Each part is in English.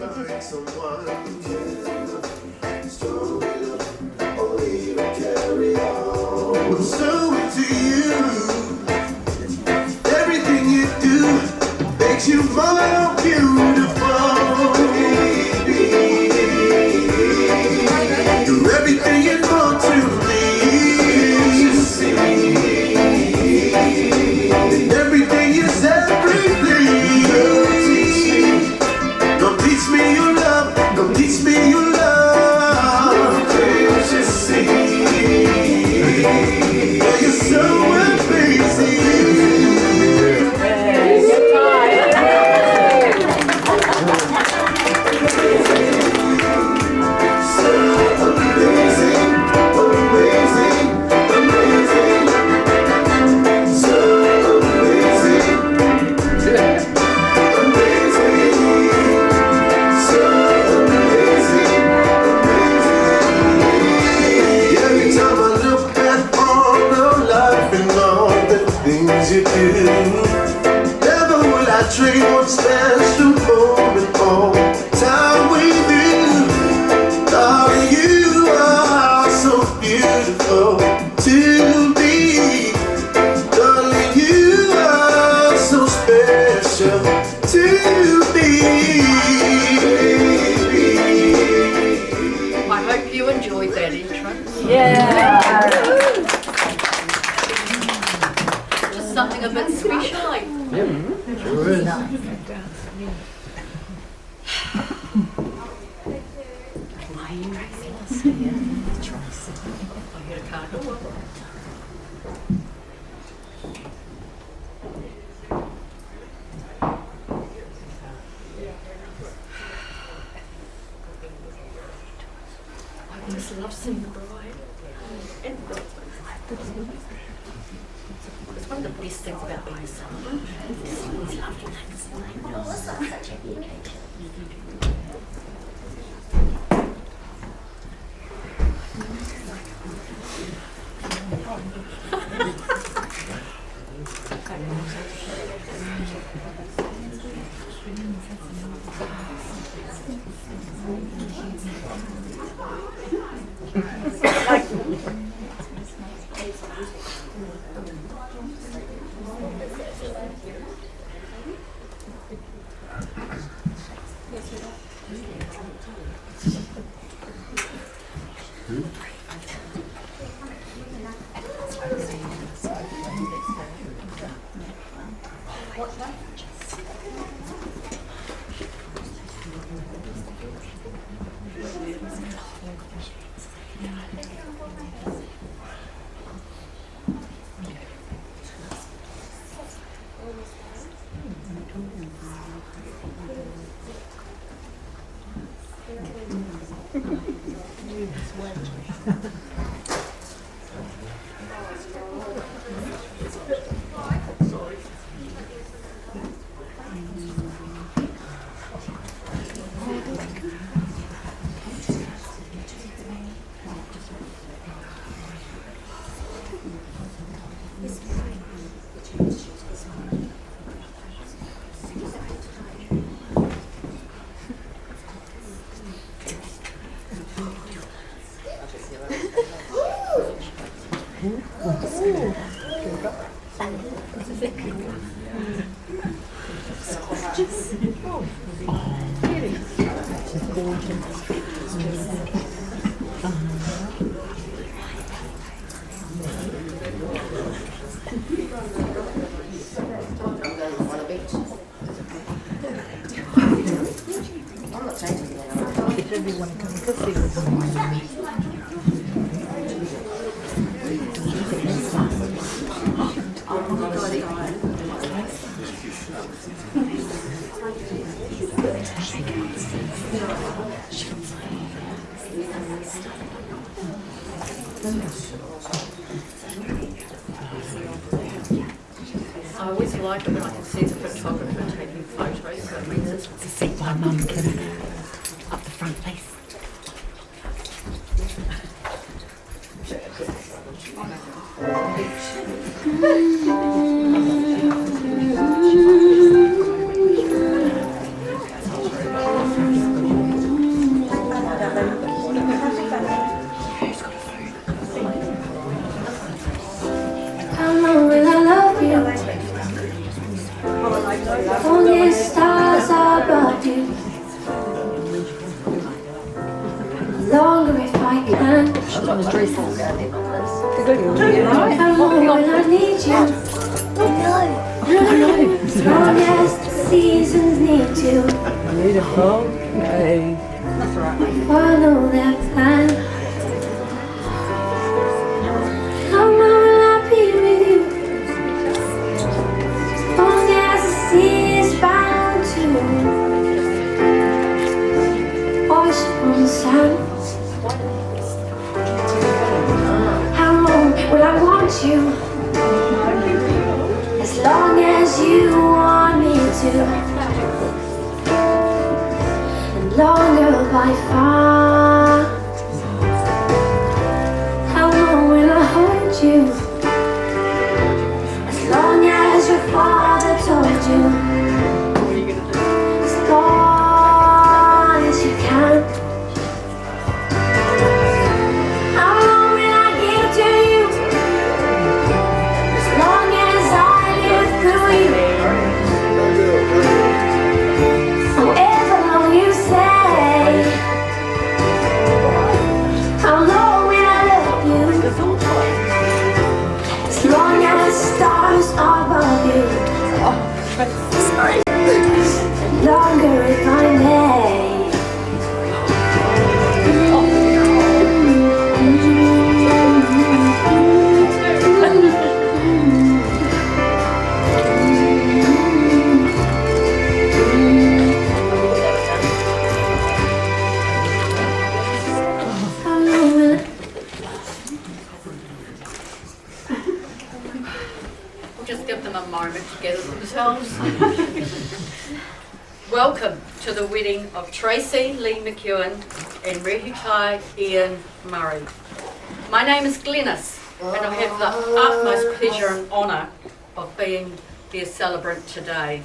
find someone who cares, strong enough, or even carry on. So to you, everything you do makes you more beautiful, baby. You're everything you want to be, to see. And everything is everything. Don't teach me your love, don't teach me your love. Can't you see? Oh, you're so amazing. So amazing, amazing, amazing. So amazing, amazing. So amazing, amazing. Every time I look back on your life and all the things you do, never will I trade one special moment all time with you. Darling, you are so beautiful to me. Darling, you are so special to me. I hope you enjoyed that intro. Yeah. Just something a bit special. Sure is. I heard a car door. I just love seeing the bride. And the bridesmaids. It's one of the best things about being a celebrant. It's lovely things. I always like it when I can see the photographer taking photos, so it means it's To see my mum can up the front place. Only stars above you. Longer if I can. How long will I need you? As long as the seasons need to. Beautiful. Okay. Follow that plan. How long will I be with you? As long as the sea is bound to wash on the sand. How long will I want you? As long as you want me to. And longer by far. How long will I hold you? As long as your father told you. As long as you can. How long will I give to you? As long as I live through you. However long you say. How long will I love you? As long as stars are above you. And longer if I may. How long will it? We'll just give them a moment to gather themselves. Welcome to the wedding of Tracey Lee McEwan and Rehutai Ian Murray. My name is Glenys, and I have the utmost pleasure and honour of being their celebrant today.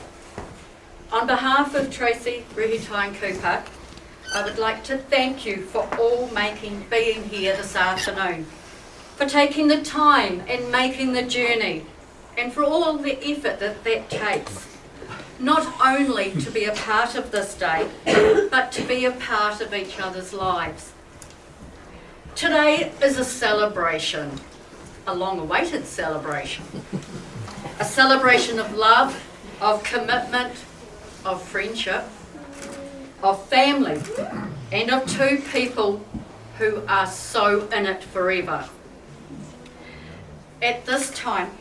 On behalf of Tracey, Rehutai and Cooper, I would like to thank you for all being here this afternoon, for taking the time and making the journey, and for all the effort that takes, not only to be a part of this day, but to be a part of each other's lives. Today is a celebration, a long-awaited celebration, a celebration of love, of commitment, of friendship, of family, and of two people who are so in it forever. At this time,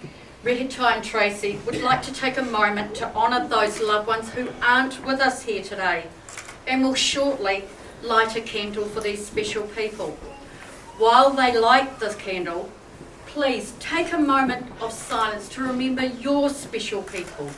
Rehutai and Tracey would like to take a moment to honour those loved ones who aren't with us here today, and will shortly light a candle for these special people. While they light this candle, please take a moment of silence to remember your special people.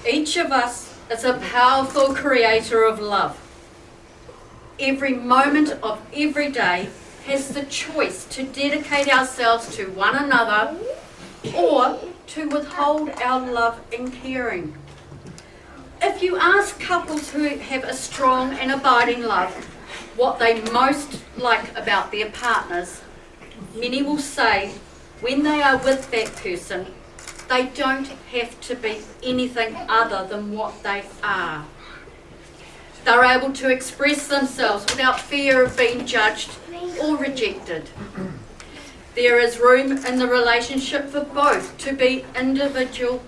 Each of us is a powerful creator of love. Every moment of every day has the choice to dedicate ourselves to one another or to withhold our love and caring. If you ask couples who have a strong and abiding love what they most like about their partners, many will say when they are with that person, they don't have to be anything other than what they are. They're able to express themselves without fear of being judged or rejected. There is room in the relationship for both to be individuals.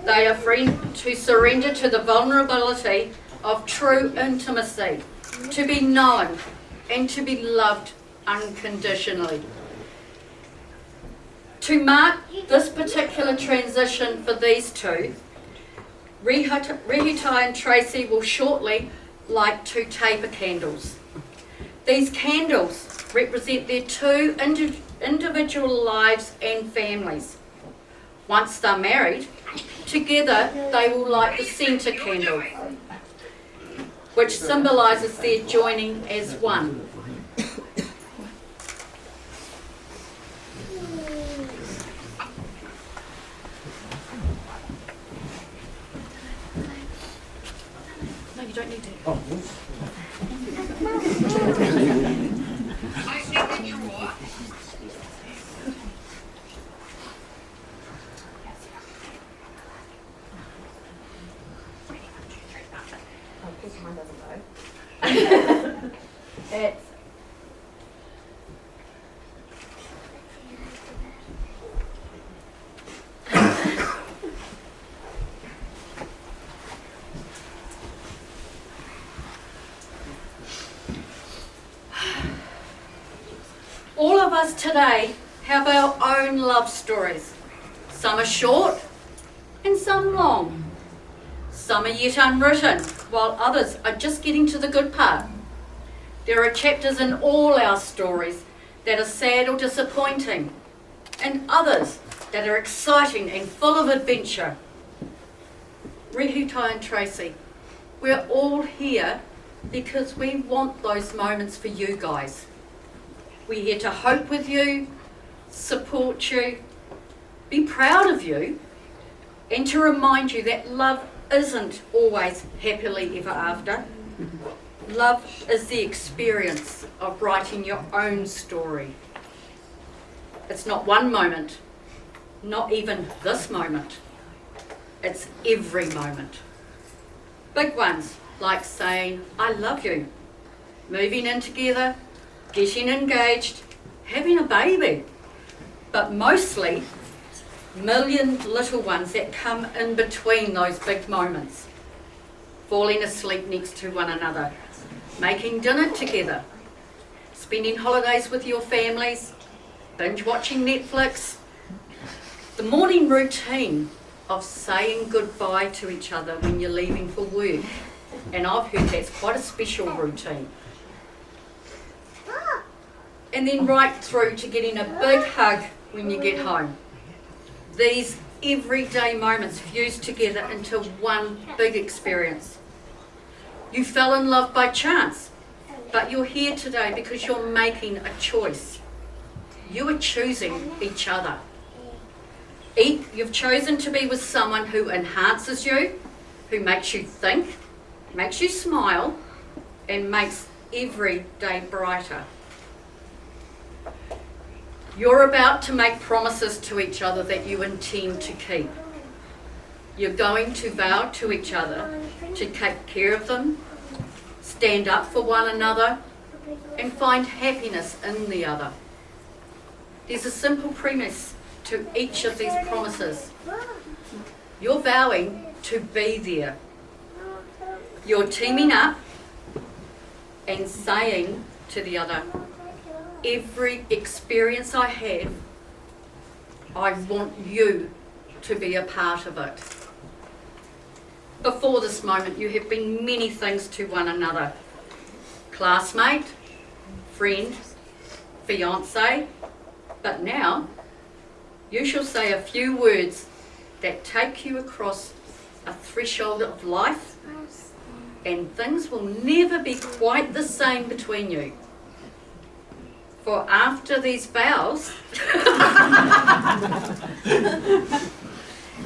They are free to surrender to the vulnerability of true intimacy, to be known and to be loved unconditionally. To mark this particular transition for these two, Rehutai and Tracey will shortly light 2 taper candles. These candles represent their two individual lives and families. Once they're married, together they will light the centre candle, which symbolises their joining as one. No, you don't need to. It's all of us today have our own love stories. Some are short and some long. Some are yet unwritten, while others are just getting to the good part. There are chapters in all our stories that are sad or disappointing, and others that are exciting and full of adventure. Rehutai and Tracey, we're all here because we want those moments for you guys. We're here to hope with you, support you, be proud of you, and to remind you that love isn't always happily ever after. Love is the experience of writing your own story. It's not one moment, not even this moment. It's every moment. Big ones like saying, I love you, moving in together, getting engaged, having a baby, but mostly million little ones that come in between those big moments. Falling asleep next to one another, making dinner together, spending holidays with your families, binge watching Netflix, the morning routine of saying goodbye to each other when you're leaving for work. And I've heard that's quite a special routine. And then right through to getting a big hug when you get home. These everyday moments fused together into one big experience. You fell in love by chance, but you're here today because you're making a choice. You are choosing each other. You've chosen to be with someone who enhances you, who makes you think, makes you smile, and makes every day brighter. You're about to make promises to each other that you intend to keep. You're going to vow to each other to take care of them, stand up for one another, and find happiness in the other. There's a simple premise to each of these promises. You're vowing to be there. You're teaming up and saying to the other, every experience I have, I want you to be a part of it. Before this moment, you have been many things to one another. Classmate, friend, fiancé, but now you shall say a few words that take you across a threshold of life, and things will never be quite the same between you. For after these vows,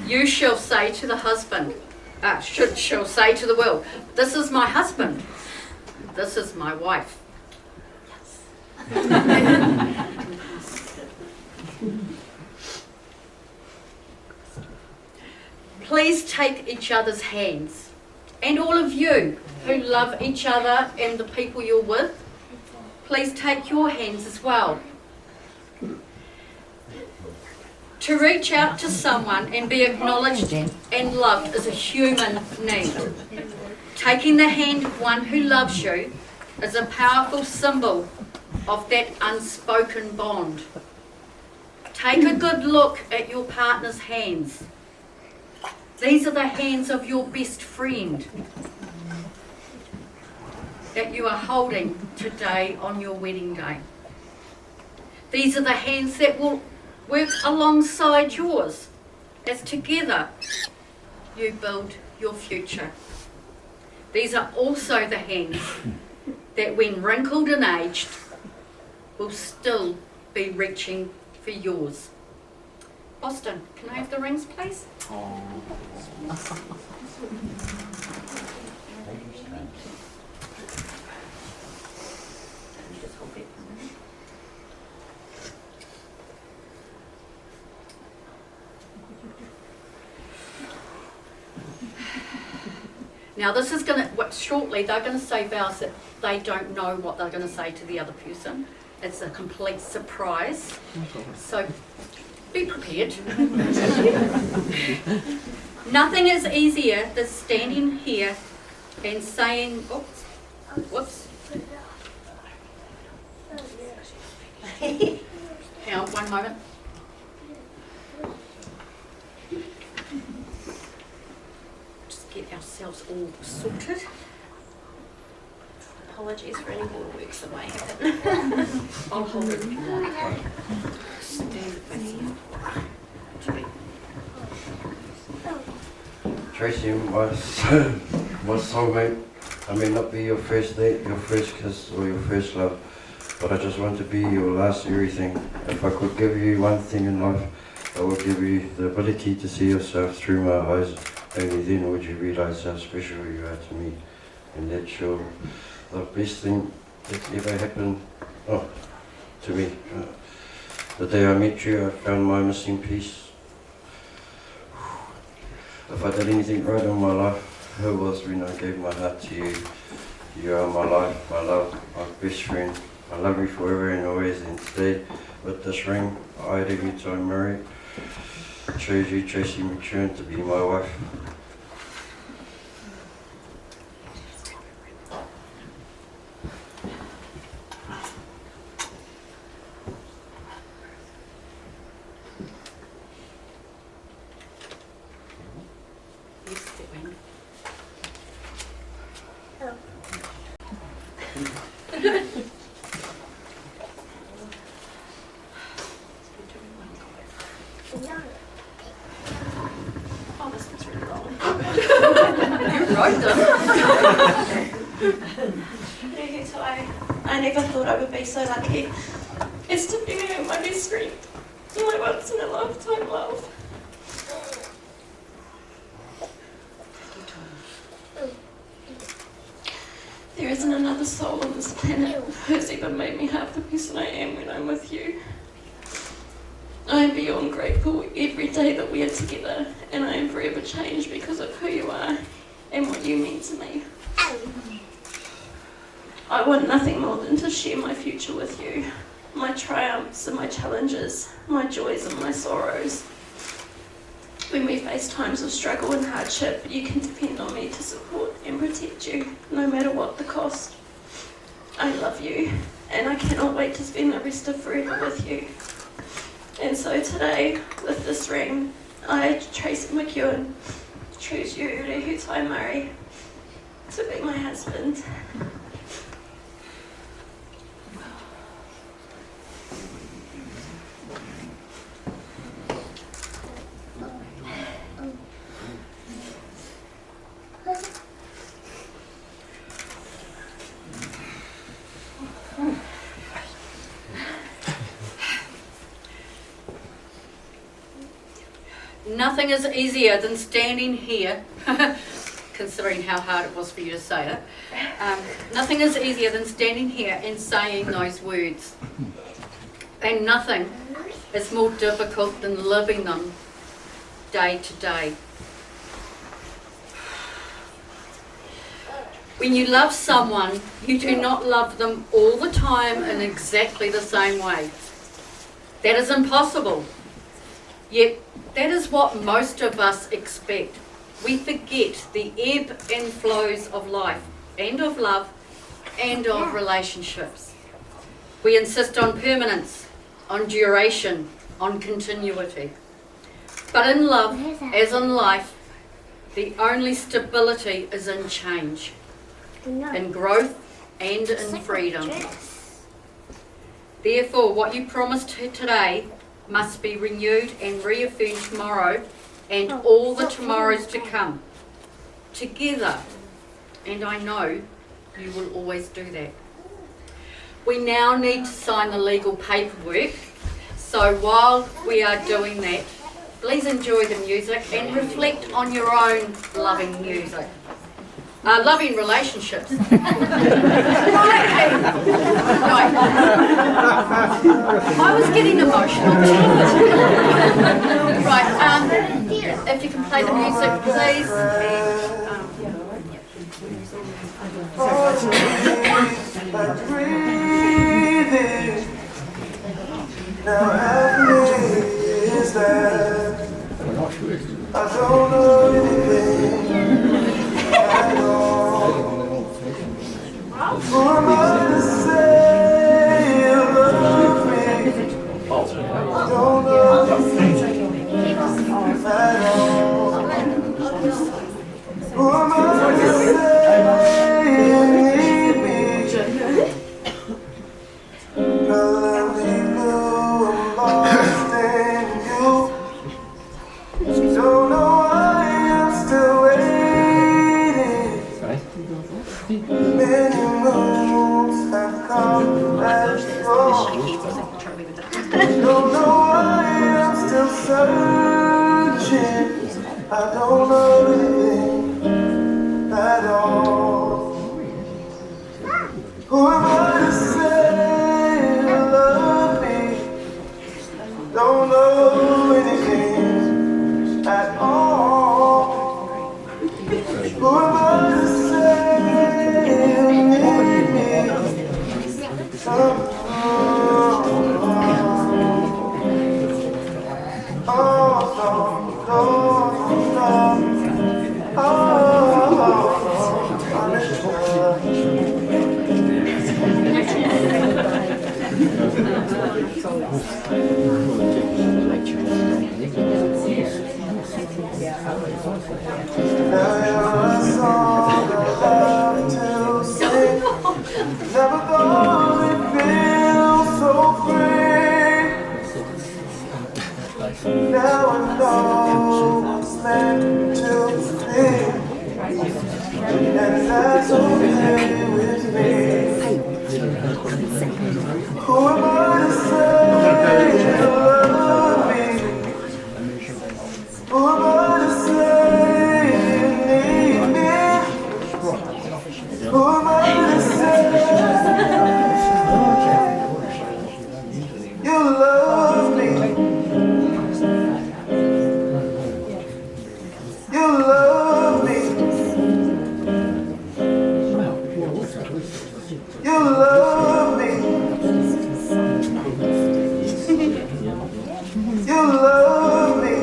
you shall say to the husband, shall say to the world, this is my husband, this is my wife. Please take each other's hands, and all of you who love each other and the people you're with, please take your hands as well. To reach out to someone and be acknowledged and loved is a human need. Taking the hand of one who loves you is a powerful symbol of that unspoken bond. Take a good look at your partner's hands. These are the hands of your best friend that you are holding today on your wedding day. These are the hands that will work alongside yours, as together you build your future. These are also the hands that, when wrinkled and aged, will still be reaching for yours. Boston, can I have the rings, please? Now this is going to, shortly they're going to say vows that they don't know what they're going to say to the other person. It's a complete surprise. So be prepared. Nothing is easier than standing here and saying, whoops. Hang on, one moment. Get ourselves all sorted. Apologies for any waterworks that may happen. I'll hold it if you want. Stand facing Tracey, my soulmate, I may not be your first date, your first kiss, or your first love, but I just want to be your last everything. If I could give you one thing in life, I would give you the ability to see yourself through my eyes. Only then would you realise how special you are to me, and that's the best thing that's ever happened to me. The day I met you, I found my missing piece. If I did anything right in my life, it was when I gave my heart to you. You are my life, my love, my best friend. I love you forever and always, and today, with this ring, I, Rehutai Murray, choose you, Tracey McEwan, to be my wife. Oh, this one's really long. You wrote them. Rehutai, I never thought I would be so lucky as to be with my best friend, my once in a lifetime love. There isn't another soul on this planet who's even made me half the person I am when I'm with you. I am beyond grateful every day that we are together, and I am forever changed because of who you are and what you mean to me. I want nothing more than to share my future with you, my triumphs and my challenges, my joys and my sorrows. When we face times of struggle and hardship, you can depend on me to support and protect you, no matter what the cost. I love you, and I cannot wait to spend the rest of forever with you. And so today, with this ring, I, Tracey McEwan, choose you, Rehutai Murray, to be my husband. Nothing is easier than standing here, considering how hard it was for you to say it. Nothing is easier than standing here and saying those words. And nothing is more difficult than living them day to day. When you love someone, you do not love them all the time in exactly the same way. That is impossible. Yet, that is what most of us expect. We forget the ebb and flows of life, and of love, and of relationships. We insist on permanence, on duration, on continuity. But in love, as in life, the only stability is in change, in growth and in freedom. Therefore, what you promised today must be renewed and reaffirmed tomorrow and all the tomorrows to come. Together, and I know you will always do that. We now need to sign the legal paperwork, so while we are doing that, please enjoy the music and reflect on your own loving music. Loving relationships. Right. I was getting emotional. Right, if you can play the music, please. Like breathing. Now how many is that? I don't know anything at all. Who am I to say you love me? I don't know anything at all. Who am I to say you need me? But let me know I'm lost in you. Don't know why I'm still waiting. Many moons have come and gone. Don't know why I'm still searching. I don't know anything at all. Who am I to say you love me? Don't know anything at all. Who am I to say you need me? Now you're a song I love to sing. Never thought it feels so free. Now I know what's meant to be, and that's okay with me. Who am I to say you love me? Who am I to say you need me? Who am I to say you love me? You love me. You love me. You love me.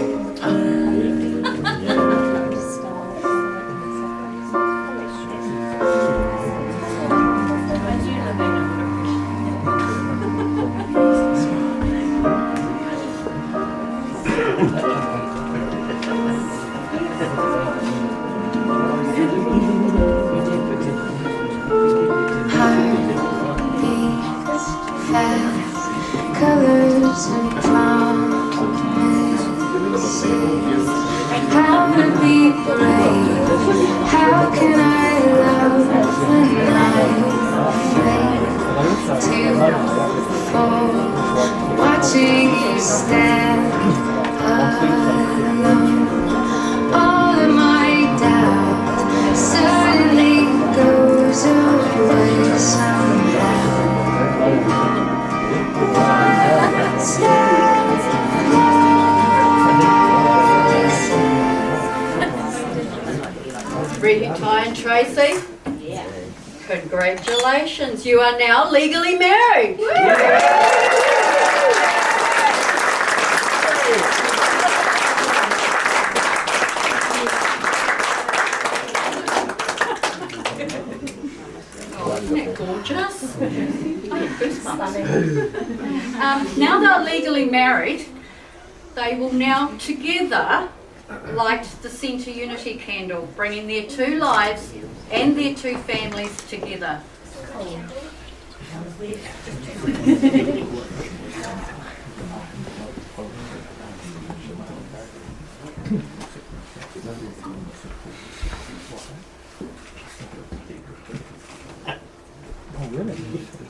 Colors and promises. How to be brave? How can I love when I'm afraid to fall? Watching you stand alone. All of my doubt suddenly goes away somehow. Rehutai and Tracey, congratulations, you are now legally married. Oh, isn't that gorgeous? I have goosebumps. Now they're legally married, they will now together light the Centre Unity candle, bringing their two lives and their two families together. Oh, really?